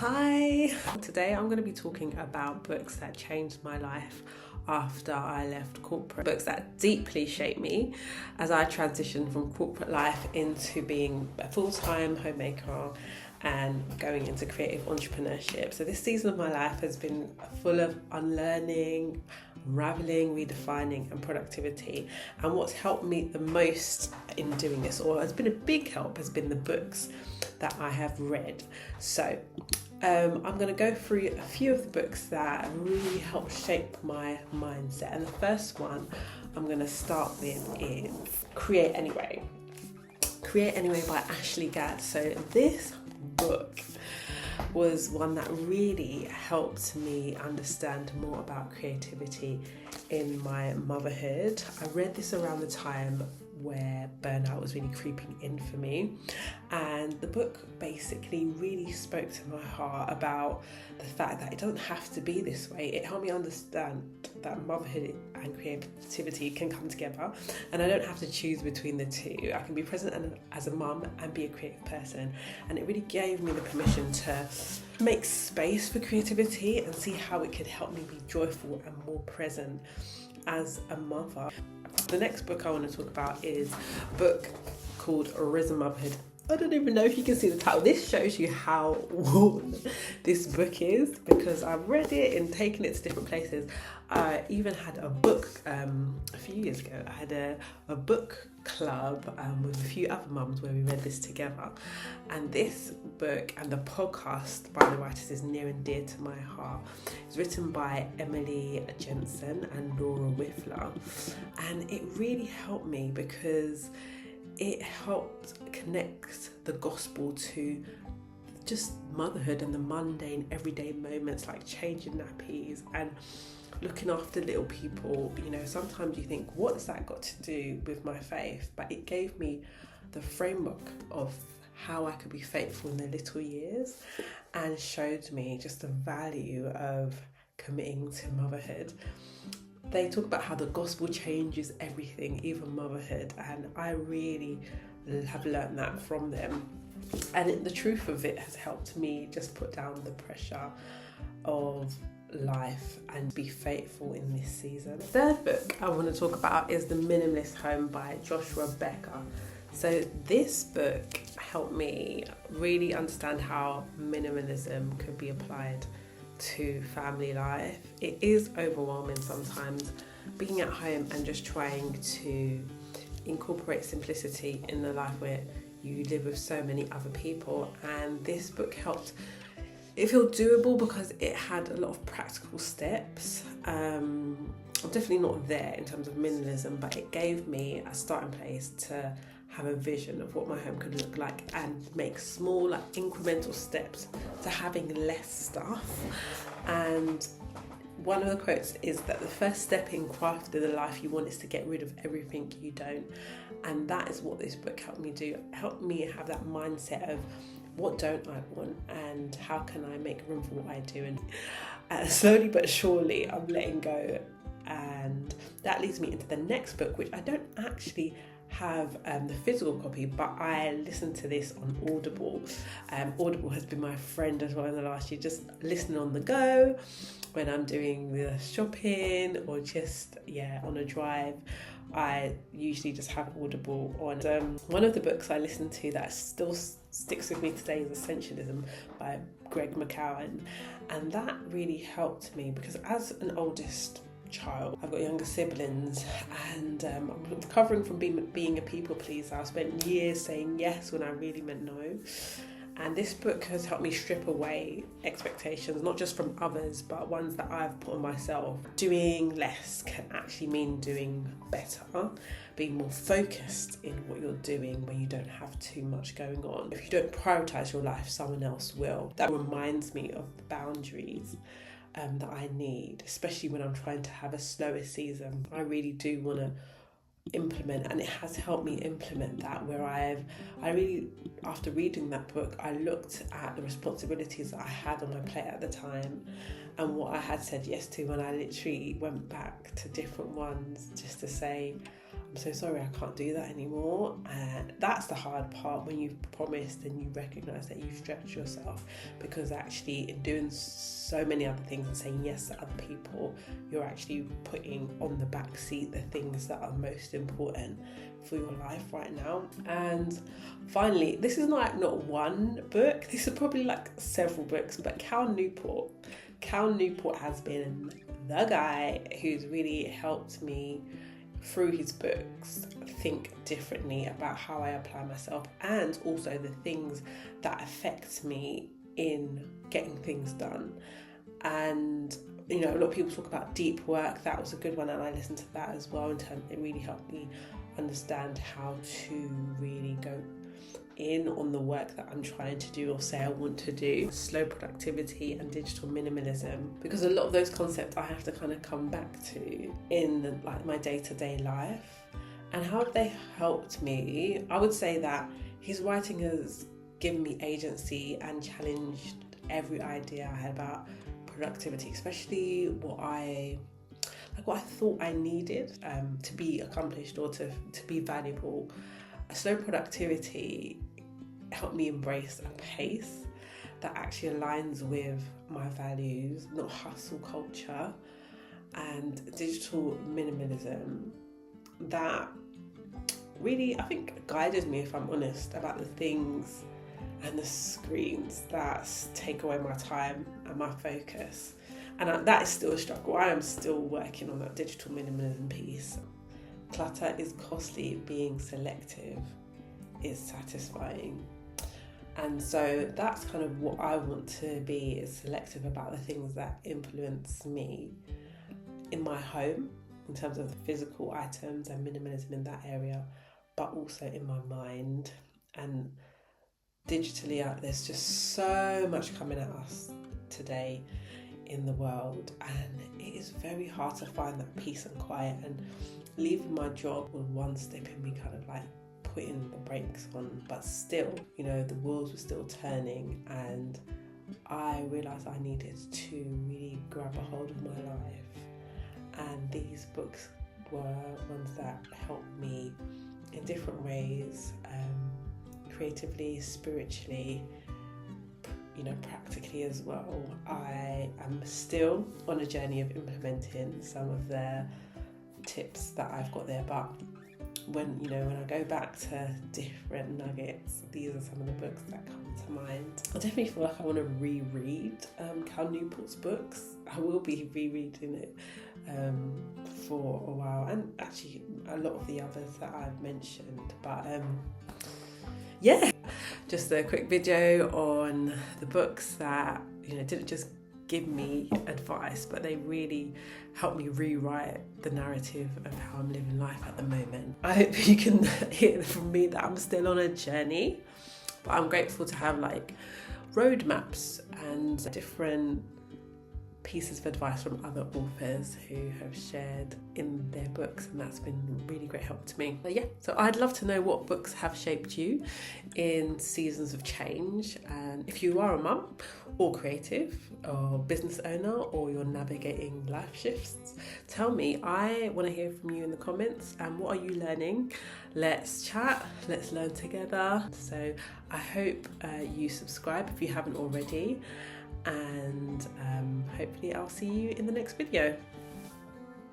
Hi! Today I'm going to be talking about books that changed my life after I left corporate. Books that deeply shaped me as I transitioned from corporate life into being a full-time homemaker and going into creative entrepreneurship. So this season of my life has been full of unlearning, unraveling, redefining and productivity. And what's helped me the most in doing this, or has been a big help, has been the books that I have read. So I'm going to go through a few of the books that really helped shape my mindset. And the first one I'm going to start with is Create Anyway. Create Anyway by Ashlee Gadd. So this book was one that really helped me understand more about creativity in my motherhood. I read this around the time where burnout was really creeping in for me, and the book basically really spoke to my heart about the fact that it doesn't have to be this way. It helped me understand that motherhood and creativity can come together, and I don't have to choose between the two. I can be present as a mum and be a creative person, and it really gave me the permission to make space for creativity and see how it could help me be joyful and more present as a mother. The next book I want to talk about is a book called Risen Motherhood. I don't even know if you can see the title. This shows you how worn this book is, because I've read it and taken it to different places. I even had a book a few years ago. I had a book club with a few other mums where we read this together. And this book and the podcast by the writers is near and dear to my heart. It's written by Jensen and Wifler. And it really helped me because it helped connect the gospel to just motherhood and the mundane everyday moments like changing nappies and looking after little people. You know, sometimes you think, what's that got to do with my faith? But it gave me the framework of how I could be faithful in the little years, and showed me just the value of committing to motherhood. They talk about how the gospel changes everything, even motherhood, and I really have learned that from them. And the truth of it has helped me just put down the pressure of life and be faithful in this season. The third book I want to talk about is The Minimalist Home by Becker. So this book helped me really understand how minimalism could be applied to family life. It is overwhelming sometimes being at home and just trying to incorporate simplicity in the life where you live with so many other people, and this book helped it feel doable because it had a lot of practical steps. I'm definitely not there in terms of minimalism, but it gave me a starting place to have a vision of what my home could look like and make small, like, incremental steps to having less stuff. And one of the quotes is that the first step in crafting the life you want is to get rid of everything you don't. And that is what this book helped me do. It helped me have that mindset of what don't I want and how can I make room for what I do. And slowly but surely I'm letting go. And that leads me into the next book, which I don't actually have the physical copy, but I listened to this on Audible. Audible has been my friend as well in the last year, just listening on the go when I'm doing the shopping or just on a drive. I usually just have Audible on. One of the books I listened to that still sticks with me today is Essentialism by McKeown, and that really helped me because as an oldest child, I've got younger siblings, and I'm recovering from being a people pleaser. I spent years saying yes when I really meant no, and this book has helped me strip away expectations, not just from others but ones that I've put on myself. Doing less can actually mean doing better, being more focused in what you're doing when you don't have too much going on. If you don't prioritise your life, someone else will. That reminds me of the boundaries that I need, especially when I'm trying to have a slower season. I really do want to implement, and it has helped me implement that, where I really, after reading that book, I looked at the responsibilities that I had on my plate at the time and what I had said yes to, and I literally went back to different ones just to say, I'm so sorry, I can't do that anymore. And that's the hard part, when you've promised and you recognise that you've stretched yourself, because actually in doing so many other things and saying yes to other people, you're actually putting on the back seat the things that are most important for your life right now. And finally, this is not one book, this is probably like several books, but Cal Newport has been the guy who's really helped me through his books think differently about how I apply myself, and also the things that affect me in getting things done. And a lot of people talk about deep work. That was a good one, and I listened to that as well. It really helped me understand how to really go in on the work that I'm trying to do or say I want to do. Slow productivity and digital minimalism, because a lot of those concepts I have to kind of come back to in like my day-to-day life. And how have they helped me? I would say that his writing has given me agency and challenged every idea I had about productivity, especially what I thought I needed to be accomplished or to be valuable. Slow productivity helped me embrace a pace that actually aligns with my values, not hustle culture. And digital minimalism, that really, I think, guided me, if I'm honest, about the things and the screens that take away my time and my focus. And that is still a struggle. I am still working on that digital minimalism piece. Clutter is costly, being selective is satisfying. And so that's kind of what I want to be, is selective about the things that influence me in my home, in terms of the physical items and minimalism in that area, but also in my mind. And digitally, there's just so much coming at us today in the world, and it is very hard to find that peace and quiet. And leaving my job was one step in me kind of like putting the brakes on, but still, the wheels were still turning, and I realised I needed to really grab a hold of my life. And these books were ones that helped me in different ways, creatively, spiritually, practically as well. I am still on a journey of implementing some of the tips that I've got there, but when I go back to different nuggets, these are some of the books that come to mind. I definitely feel like I want to reread Cal Newport's books. I will be rereading it for a while, and actually a lot of the others that I've mentioned, but yeah, just a quick video on the books that didn't just give me advice, but they really helped me rewrite the narrative of how I'm living life at the moment. I hope you can hear from me that I'm still on a journey, but I'm grateful to have like roadmaps and different pieces of advice from other authors who have shared in their books, and that's been really great help to me. But yeah, so I'd love to know what books have shaped you in seasons of change, and if you are a mum or creative or business owner, or you're navigating life shifts, tell me. I want to hear from you in the comments. And what are you learning? Let's chat, let's learn together. So I hope you subscribe if you haven't already, and hopefully I'll see you in the next video.